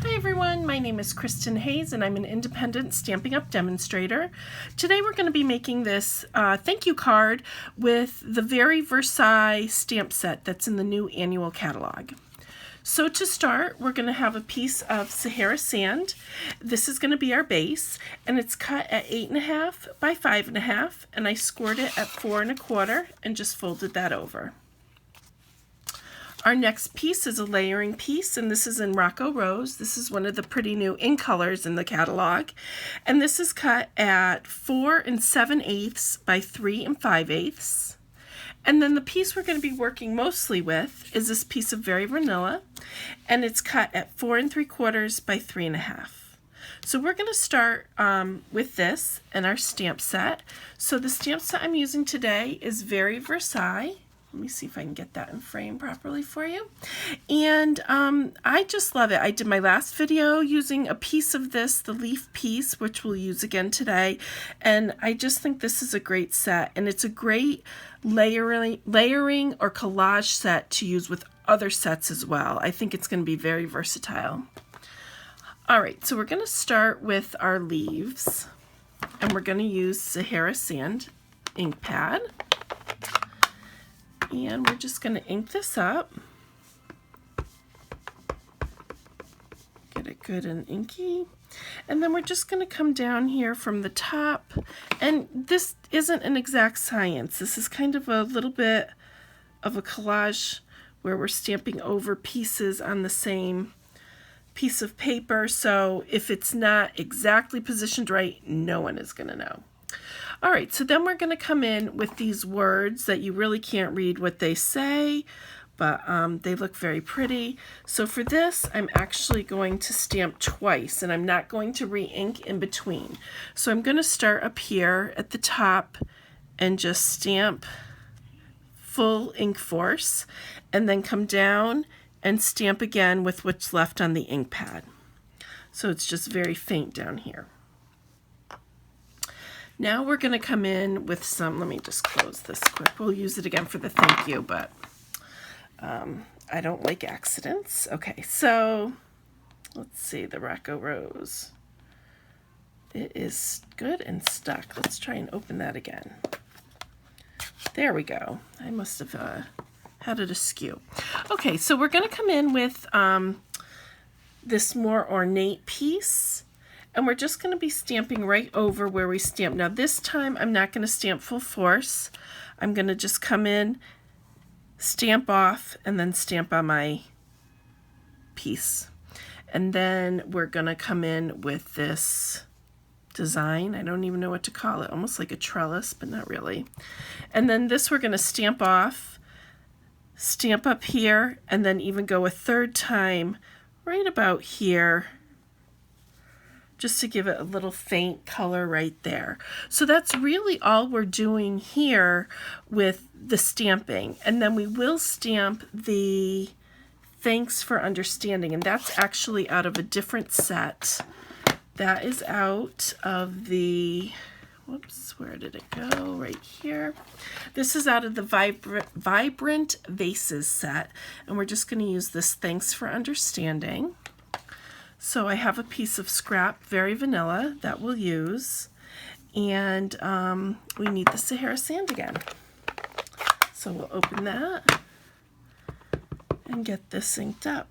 Hi everyone, my name is Kristin Hayes and I'm an independent Stampin' Up! Demonstrator. Today we're going to be making this thank you card with the Very Vesailles Stamp Set that's in the new annual catalog. So to start, we're going to have a piece of Sahara sand. This is going to be our base, and it's cut at 8.5 by 5.5, and I scored it at 4.25 and just folded that over. Our next piece is a layering piece, and this is in Rocco Rose. This is one of the pretty new ink colors in the catalog. And this is cut at 4 7/8 by 3 5/8. And then the piece we're going to be working mostly with is this piece of Very Vanilla, and it's cut at 4 3/4 by 3.5. So we're going to start with this and our stamp set. So the stamp set I'm using today is Very Vesailles. Let me see if I can get that in frame properly for you. And I just love it. I did my last video using a piece of this, the leaf piece, which we'll use again today. And I just think this is a great set. And it's a great layering or collage set to use with other sets as well. I think it's going to be very versatile. All right, so we're going to start with our leaves. And we're going to use Sahara Sand ink pad. And we're just going to ink this up. Get it good and inky. And then we're just going to come down here from the top. And this isn't an exact science. This is kind of a little bit of a collage where we're stamping over pieces on the same piece of paper. So if it's not exactly positioned right, no one is going to know. All right, so then we're going to come in with these words that you really can't read what they say, but they look very pretty. So for this, I'm actually going to stamp twice, and I'm not going to re-ink in between. So I'm going to start up here at the top and just stamp full ink force, and then come down and stamp again with what's left on the ink pad. So it's just very faint down here. Now we're going to come in with some, let me just close this quick. We'll use it again for the thank you, but I don't like accidents. Okay, so let's see, the Rocco Rose. It is good and stuck. Let's try and open that again. There we go. I must have had it askew. Okay, so we're going to come in with this more ornate piece. And we're just going to be stamping right over where we stamped. Now this time I'm not going to stamp full force. I'm going to just come in, stamp off, and then stamp on my piece. And then we're going to come in with this design. I don't even know what to call it. Almost like a trellis, but not really. And then this we're going to stamp off, stamp up here, and then even go a third time right about here, just to give it a little faint color right there. So that's really all we're doing here with the stamping. And then we will stamp the Thanks for Understanding, and that's actually out of a different set. That is out of the, whoops, where did it go? Right here. This is out of the Vibrant Vases set, and we're just going to use this Thanks for Understanding. So I have a piece of scrap Very Vanilla that we'll use, and we need the Sahara sand again. So we'll open that and get this inked up.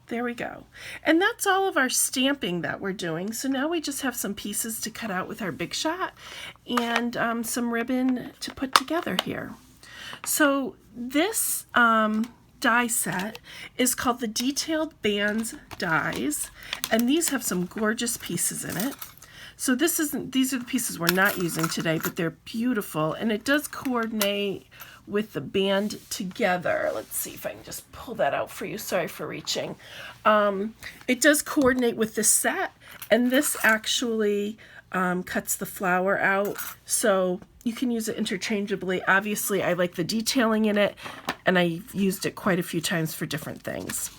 There we go. And that's all of our stamping that we're doing. So now we just have some pieces to cut out with our Big Shot and some ribbon to put together here. So this die set is called the Detailed Bands Dies, and these have some gorgeous pieces in it. So these are the pieces we're not using today, but they're beautiful, and it does coordinate with the band together. Let's see if I can just pull that out for you. Sorry for reaching. It does coordinate with this set, and this actually cuts the flower out, so you can use it interchangeably. Obviously, I like the detailing in it, and I've used it quite a few times for different things.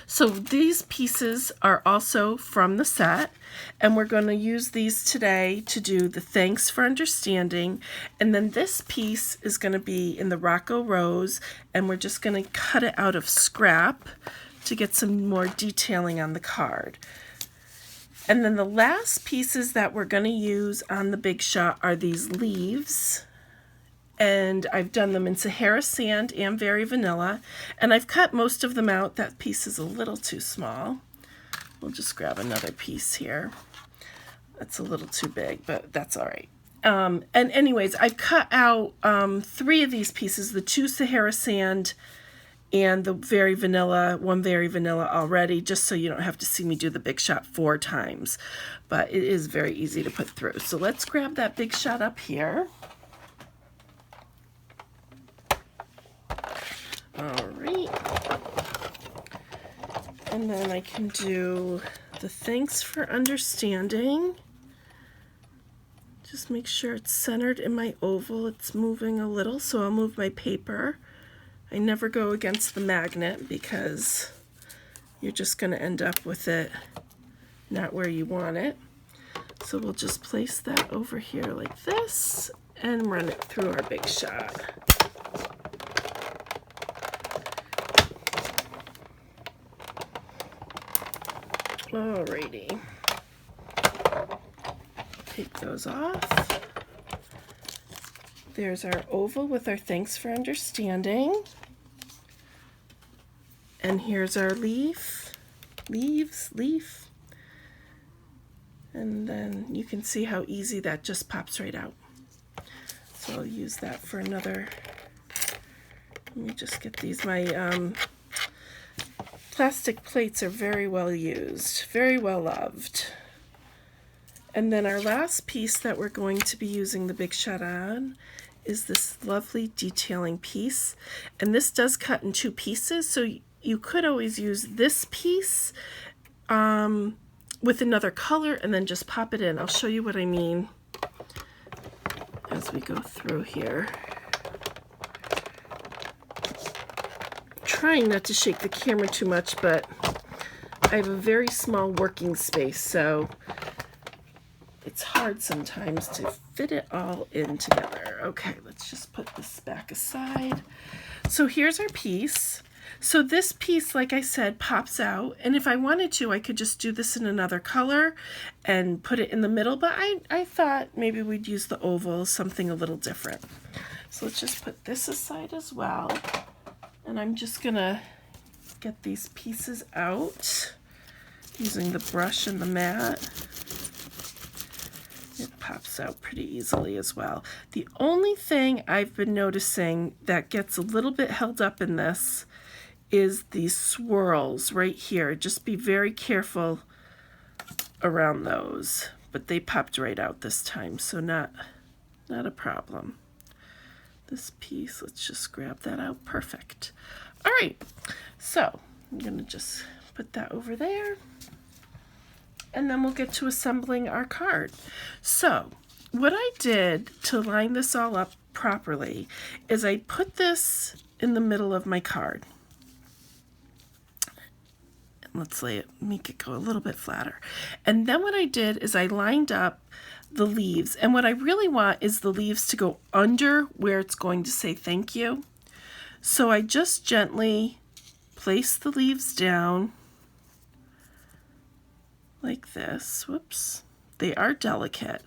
So these pieces are also from the set, and we're going to use these today to do the Thanks for Understanding. And then this piece is going to be in the Rocco Rose, and we're just going to cut it out of scrap to get some more detailing on the card. And then the last pieces that we're going to use on the Big Shot are these leaves. And I've done them in Sahara Sand and Very Vanilla. And I've cut most of them out. That piece is a little too small. We'll just grab another piece here. That's a little too big, but that's all right. And anyways, I've cut out 3 of these pieces, the 2 Sahara Sand and the Very Vanilla, 1 Very Vanilla already, just so you don't have to see me do the Big Shot 4 times. But it is very easy to put through. So let's grab that Big Shot up here. All right. And then I can do the Thanks for Understanding. Just make sure it's centered in my oval. It's moving a little, so I'll move my paper. I never go against the magnet because you're just going to end up with it not where you want it. So we'll just place that over here like this and run it through our Big Shot. Alrighty. Take those off. There's our oval with our Thanks for Understanding. And here's our leaf. Leaf. And then you can see how easy that just pops right out. So I'll use that for another. Let me just get these. My plastic plates are very well used, very well loved. And then our last piece that we're going to be using the Big Shot on is this lovely detailing piece. And this does cut in 2 pieces, so you could always use this piece with another color and then just pop it in. I'll show you what I mean as we go through here. Trying not to shake the camera too much, but I have a very small working space, so it's hard sometimes to fit it all in together. Okay, let's just put this back aside. So here's our piece. So this piece, like I said, pops out, and if I wanted to, I could just do this in another color and put it in the middle, but I thought maybe we'd use the oval, something a little different. So let's just put this aside as well, and I'm just gonna get these pieces out using the brush and the mat. It pops out pretty easily as well. The only thing I've been noticing that gets a little bit held up in this is these swirls right here. Just be very careful around those. But they popped right out this time, so not a problem. This piece, let's just grab that out. Perfect. All right, so I'm gonna just put that over there. And then we'll get to assembling our card. So what I did to line this all up properly is I put this in the middle of my card. And let's make it go a little bit flatter. And then what I did is I lined up the leaves. And what I really want is the leaves to go under where it's going to say thank you. So I just gently place the leaves down like this. Whoops. They are delicate,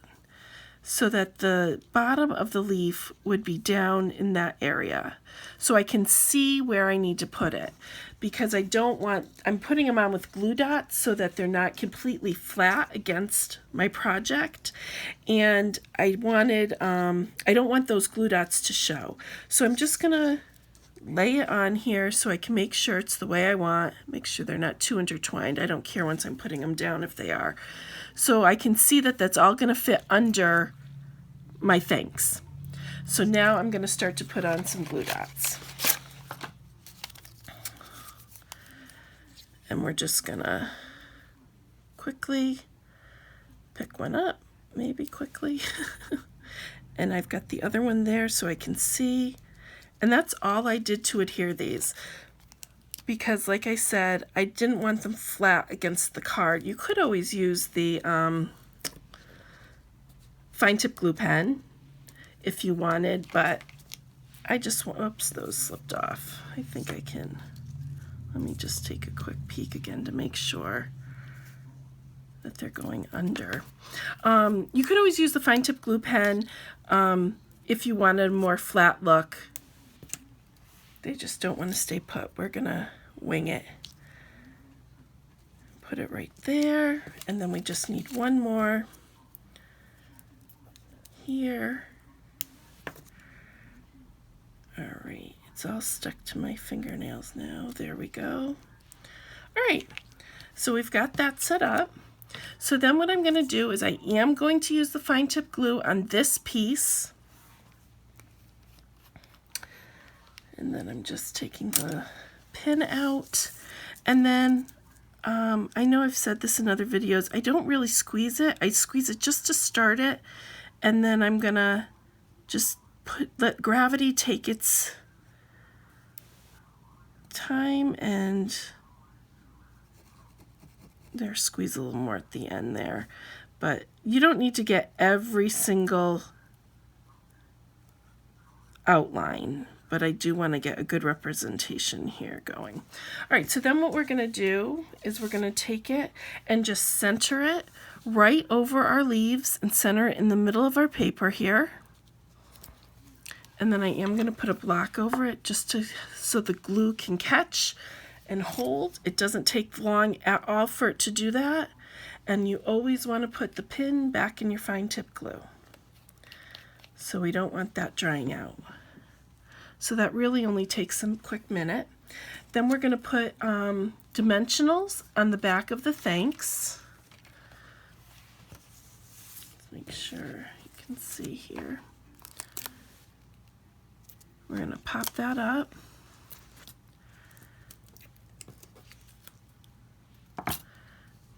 so that the bottom of the leaf would be down in that area, so I can see where I need to put it, because I don't want, I'm putting them on with glue dots so that they're not completely flat against my project, and I wanted, I don't want those glue dots to show, so I'm just gonna lay it on here so I can make sure it's the way I want, make sure they're not too intertwined. I don't care once I'm putting them down if they are. So I can see that that's all going to fit under my thanks. So now I'm going to start to put on some glue dots. And we're just going to quickly pick one up, maybe quickly. And I've got the other one there so I can see. And that's all I did to adhere these. because like I said, I didn't want them flat against the card. You could always use the fine tip glue pen if you wanted, but I just want, oops, those slipped off. I think I can, let me just take a quick peek again to make sure that they're going under. You could always use the fine tip glue pen if you wanted a more flat look. They just don't want to stay put. We're gonna wing it. Put it right there, and then we just need one more here. All right, it's all stuck to my fingernails now. There we go. All right, so we've got that set up. So then what I'm gonna do is I am going to use the fine tip glue on this piece. And then I'm just taking the pin out. And then, I know I've said this in other videos, I don't really squeeze it. I squeeze it just to start it. And then I'm gonna just let gravity take its time, and there, squeeze a little more at the end there. But you don't need to get every single outline, but I do want to get a good representation here going. All right, so then what we're going to do is we're going to take it and just center it right over our leaves and center it in the middle of our paper here. And then I am going to put a block over it just so the glue can catch and hold. It doesn't take long at all for it to do that. And you always want to put the pin back in your fine tip glue. So we don't want that drying out. So that really only takes a quick minute. Then we're going to put dimensionals on the back of the thanks. Let's make sure you can see here. We're going to pop that up.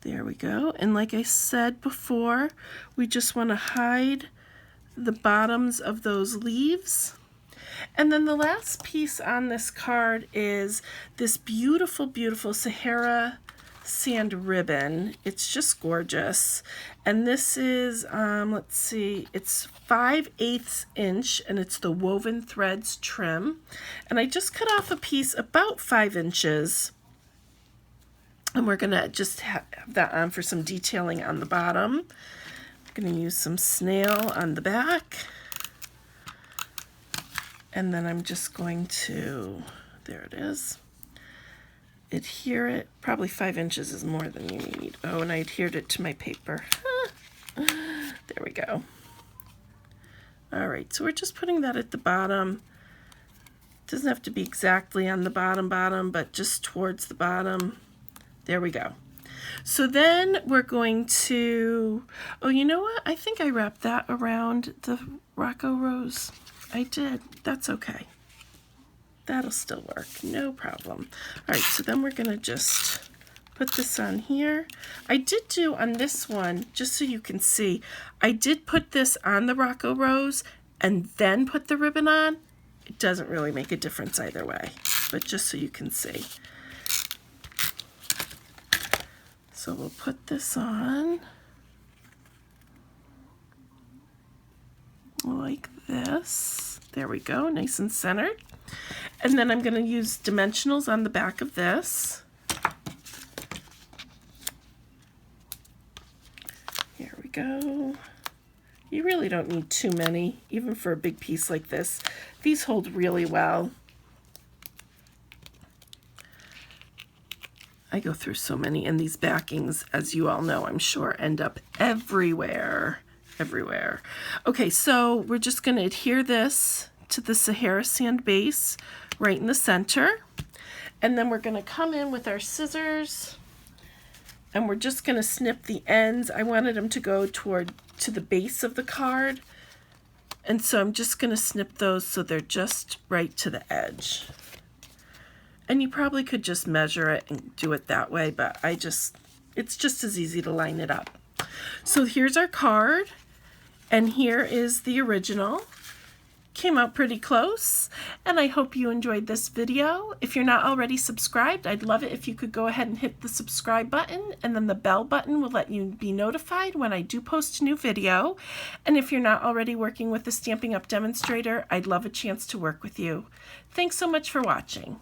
There we go. And like I said before, we just want to hide the bottoms of those leaves. And then the last piece on this card is this beautiful, beautiful Sahara sand ribbon. It's just gorgeous. And this is, let's see, it's 5/8 inch, and it's the woven threads trim. And I just cut off a piece about 5 inches. And we're gonna just have that on for some detailing on the bottom. I'm gonna use some snail on the back. And then I'm just going to, there it is, adhere it. Probably 5 inches is more than you need. Oh, and I adhered it to my paper. There we go. All right, so we're just putting that at the bottom. It doesn't have to be exactly on the bottom, but just towards the bottom. There we go. So then we're going to, oh, you know what? I think I wrapped that around the Rocco Rose. I did. That's okay. That'll still work. No problem. All right, so then we're going to just put this on here. I did do on this one, just so you can see, I did put this on the Rocco Rose and then put the ribbon on. It doesn't really make a difference either way, but just so you can see. So we'll put this on like this. There we go, nice and centered. And then I'm going to use dimensionals on the back of this. Here we go. You really don't need too many, even for a big piece like this. These hold really well. I go through so many, and these backings, as you all know, I'm sure, end up everywhere. Everywhere. Okay, so we're just going to adhere this to the Sahara sand base right in the center. And then we're going to come in with our scissors, and we're just going to snip the ends. I wanted them to go to the base of the card. And so I'm just going to snip those so they're just right to the edge. And you probably could just measure it and do it that way, but it's just as easy to line it up. So here's our card. And here is the original. came out pretty close, and I hope you enjoyed this video. If you're not already subscribed, I'd love it if you could go ahead and hit the subscribe button, and then the bell button will let you be notified when I do post a new video. And if you're not already working with the Stampin' Up! Demonstrator, I'd love a chance to work with you. Thanks so much for watching.